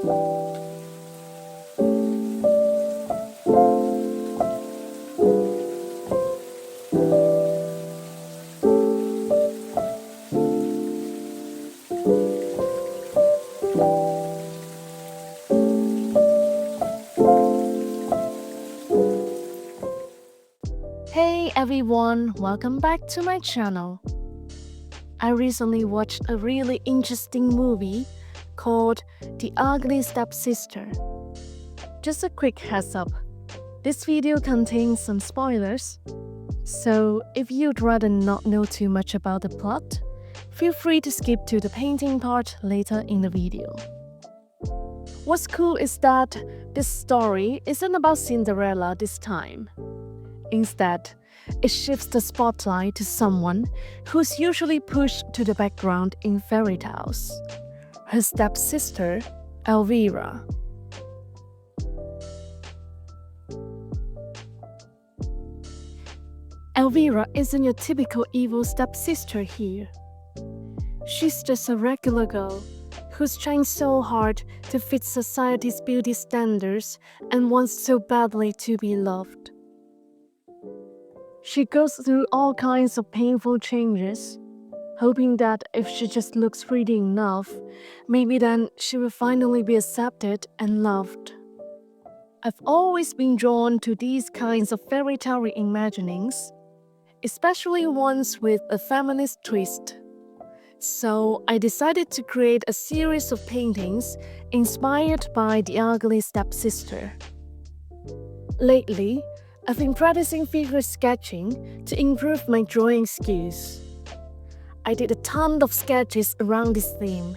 Hey everyone, welcome back to my channel. I recently watched a really interesting movie called The Ugly Stepsister. Just a quick heads up, this video contains some spoilers, so if you'd rather not know too much about the plot, feel free to skip to the painting part later in the video. What's cool is that this story isn't about Cinderella this time. Instead, it shifts the spotlight to someone who's usually pushed to the background in fairy tales, her stepsister, Elvira. Elvira isn't your typical evil stepsister here. She's just a regular girl who's trying so hard to fit society's beauty standards and wants so badly to be loved. She goes through all kinds of painful changes, hoping that if she just looks pretty enough, maybe then she will finally be accepted and loved. I've always been drawn to these kinds of fairy tale reimaginings, especially ones with a feminist twist. So I decided to create a series of paintings inspired by The Ugly Stepsister. Lately, I've been practicing figure sketching to improve my drawing skills. I did a ton of sketches around this theme,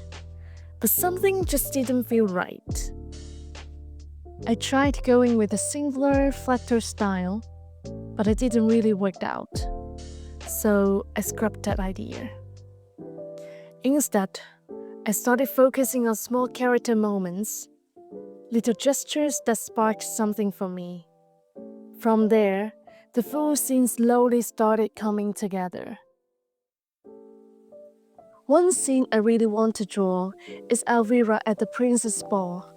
but something just didn't feel right. I tried going with a simpler, flatter style, but it didn't really work out, so I scrapped that idea. Instead, I started focusing on small character moments, little gestures that sparked something for me. From there, the full scene slowly started coming together. One scene I really want to draw is Elvira at the prince's ball.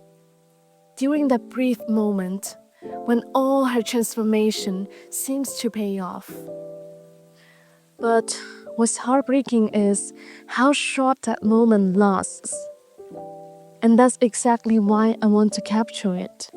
During that brief moment, when all her transformation seems to pay off. But what's heartbreaking is how short that moment lasts. And that's exactly why I want to capture it.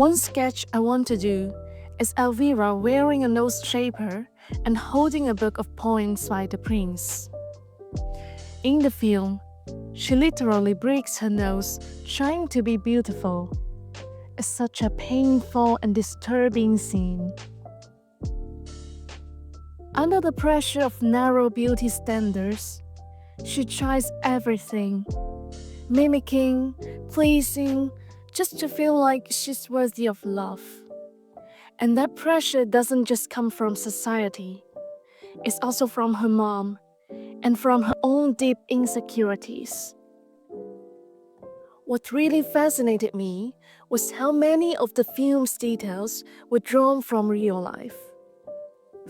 One sketch I want to do is Elvira wearing a nose shaper and holding a book of poems by the prince. In the film, she literally breaks her nose trying to be beautiful. It's such a painful and disturbing scene. Under the pressure of narrow beauty standards, she tries everything, mimicking, pleasing, just to feel like she's worthy of love. And that pressure doesn't just come from society, it's also from her mom and from her own deep insecurities. What really fascinated me was how many of the film's details were drawn from real life.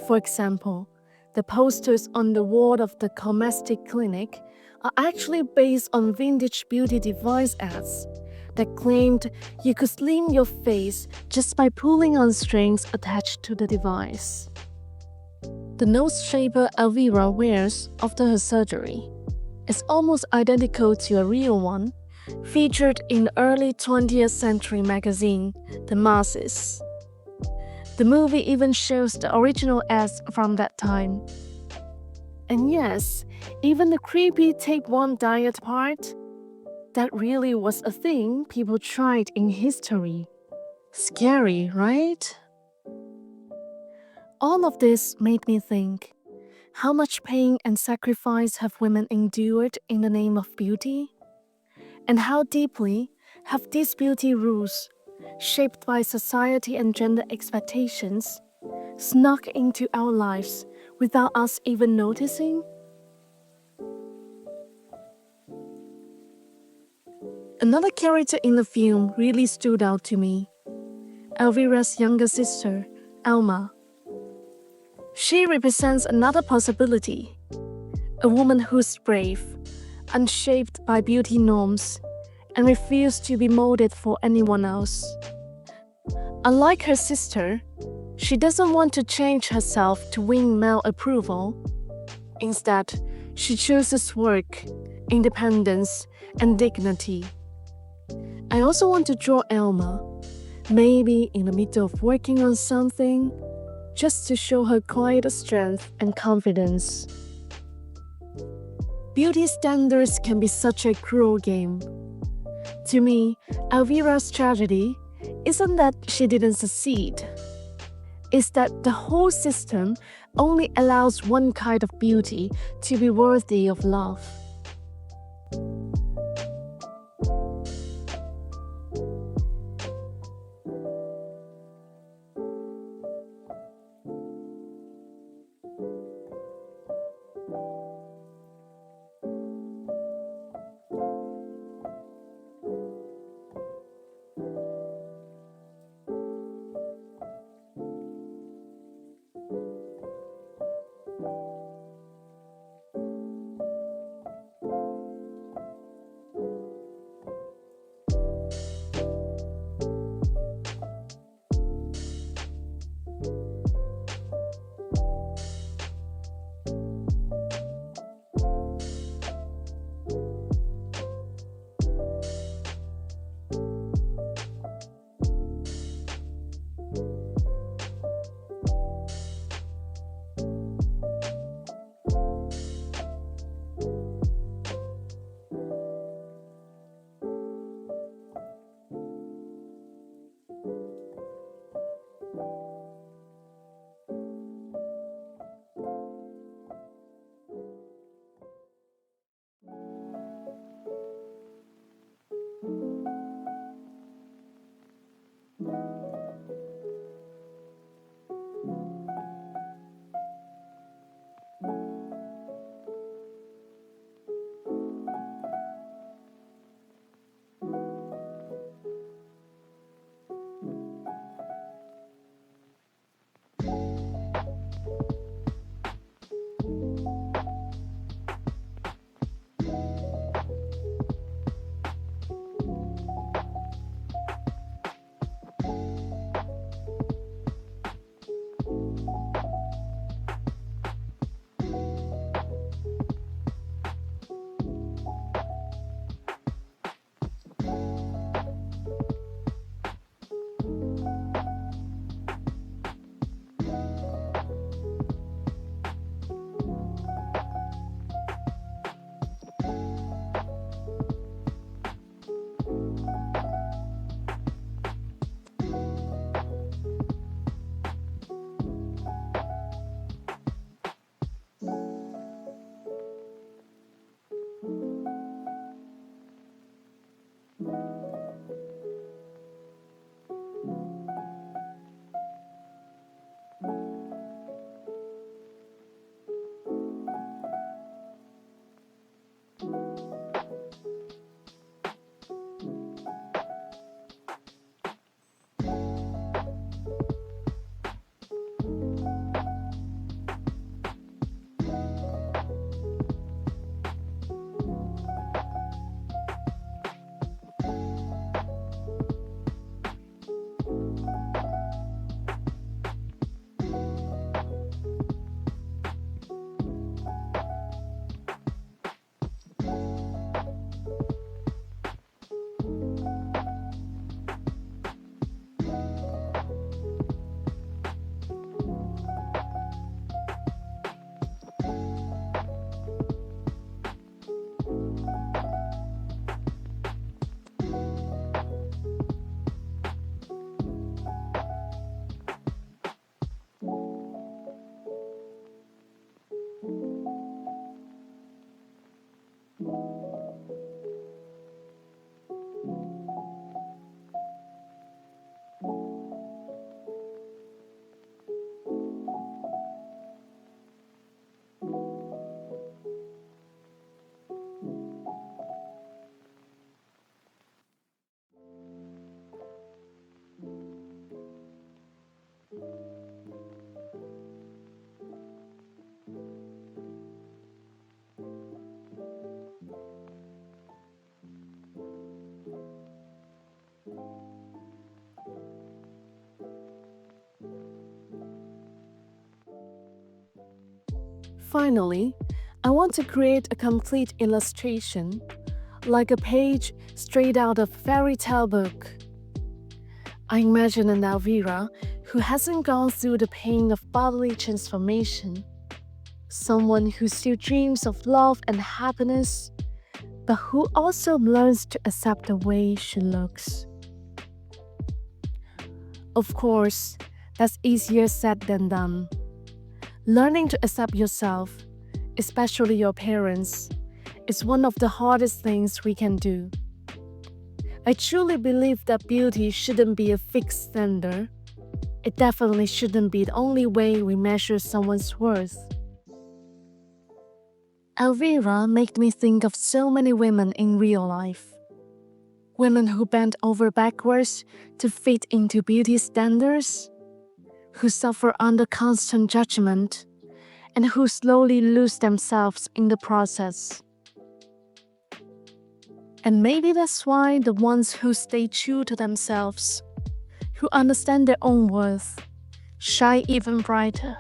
For example, the posters on the wall of the cosmetic clinic are actually based on vintage beauty device ads that claimed you could slim your face just by pulling on strings attached to the device. The nose shaper Elvira wears after her surgery is almost identical to a real one featured in the early 20th century magazine, The Masses. The movie even shows the original ads from that time. And yes, even the creepy tapeworm diet part, that really was a thing people tried in history. Scary, right? All of this made me think, how much pain and sacrifice have women endured in the name of beauty? And how deeply have these beauty rules, shaped by society and gender expectations, snuck into our lives without us even noticing? Another character in the film really stood out to me. Elvira's younger sister, Alma. She represents another possibility. A woman who's brave, unshaped by beauty norms, and refused to be molded for anyone else. Unlike her sister, she doesn't want to change herself to win male approval. Instead, she chooses work, independence, and dignity. I also want to draw Elma, maybe in the middle of working on something, just to show her quiet strength and confidence. Beauty standards can be such a cruel game. To me, Elvira's tragedy isn't that she didn't succeed. It's that the whole system only allows one kind of beauty to be worthy of love. Finally, I want to create a complete illustration, like a page straight out of a fairy tale book. I imagine an Elvira who hasn't gone through the pain of bodily transformation, someone who still dreams of love and happiness, but who also learns to accept the way she looks. Of course, that's easier said than done. Learning to accept yourself, especially your parents, is one of the hardest things we can do. I truly believe that beauty shouldn't be a fixed standard. It definitely shouldn't be the only way we measure someone's worth. Elvira made me think of so many women in real life. Women who bend over backwards to fit into beauty standards, who suffer under constant judgment, and who slowly lose themselves in the process. And maybe that's why the ones who stay true to themselves, who understand their own worth, shine even brighter.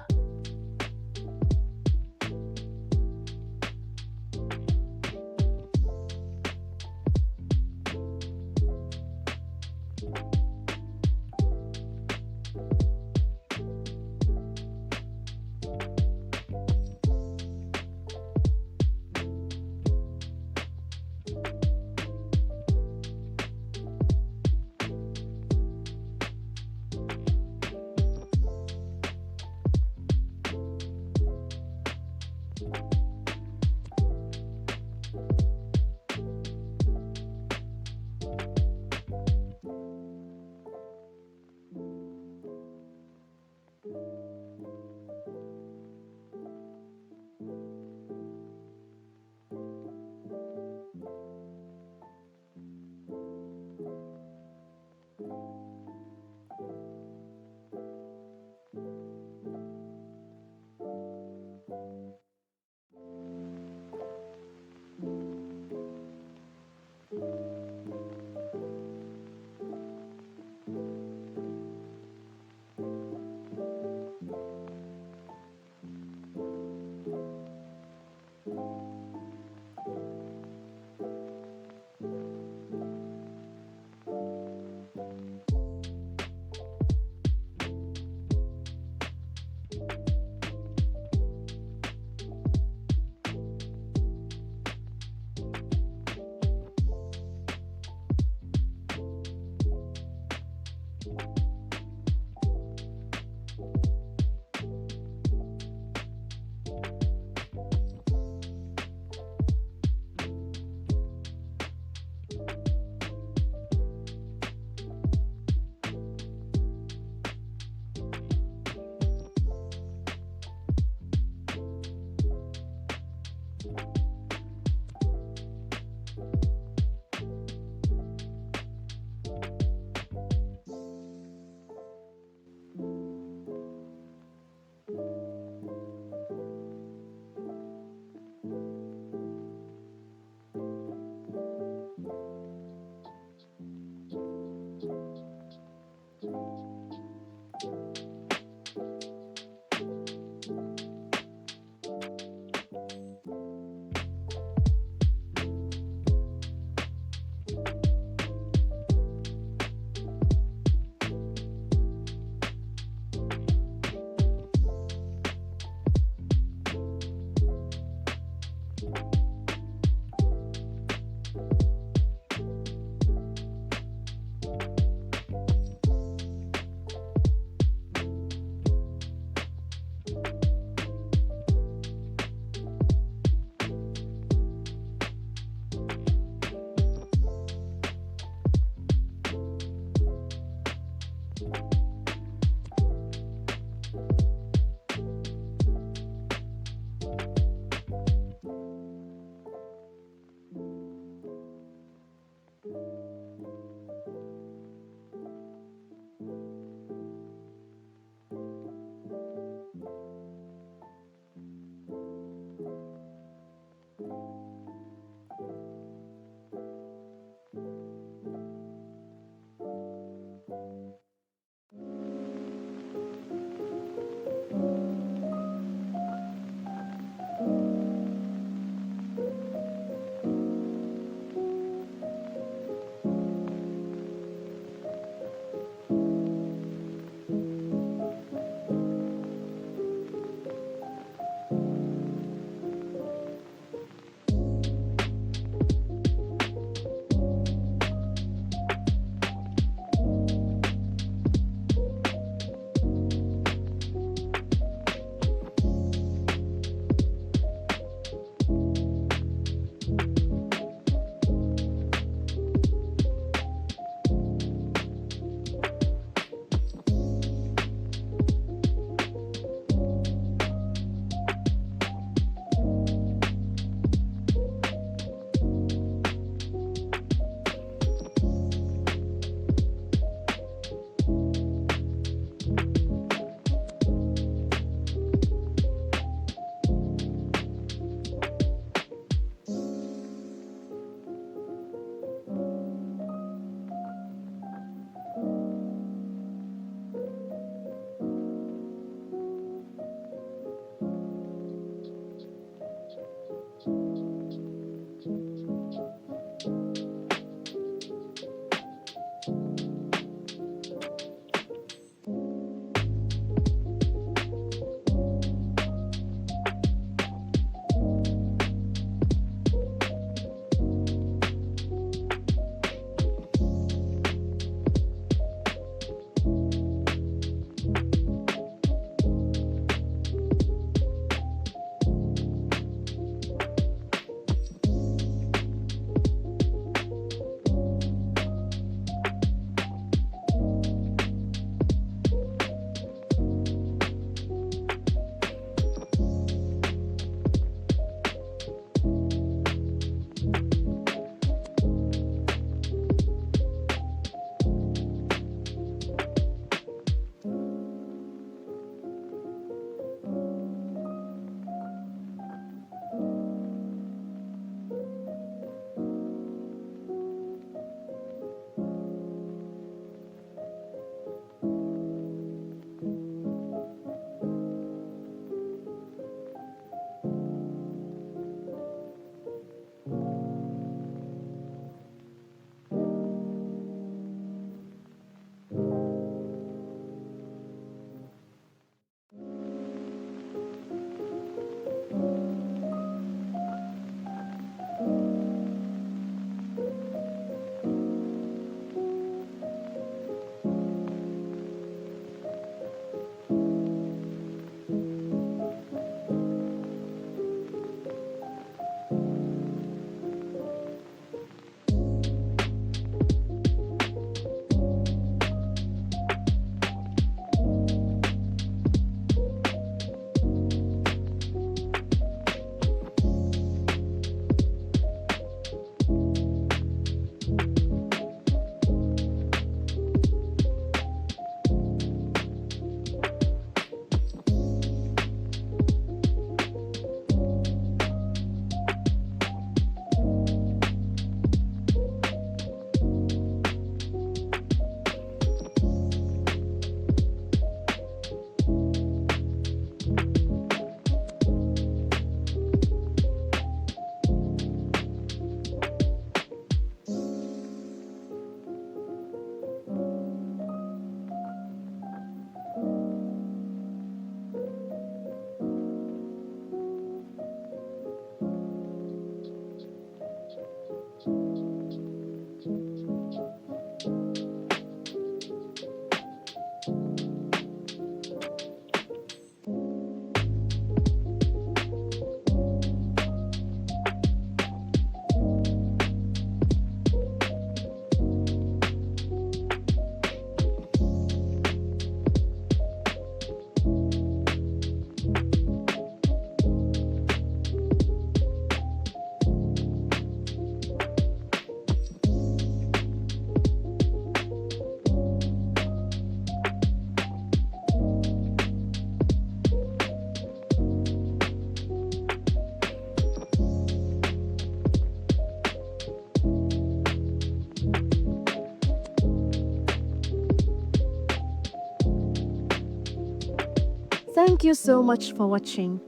Thank you so much for watching.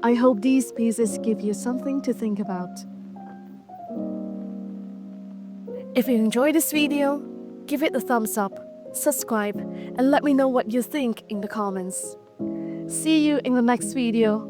I hope these pieces give you something to think about. If you enjoyed this video, give it a thumbs up, subscribe, and let me know what you think in the comments. See you in the next video.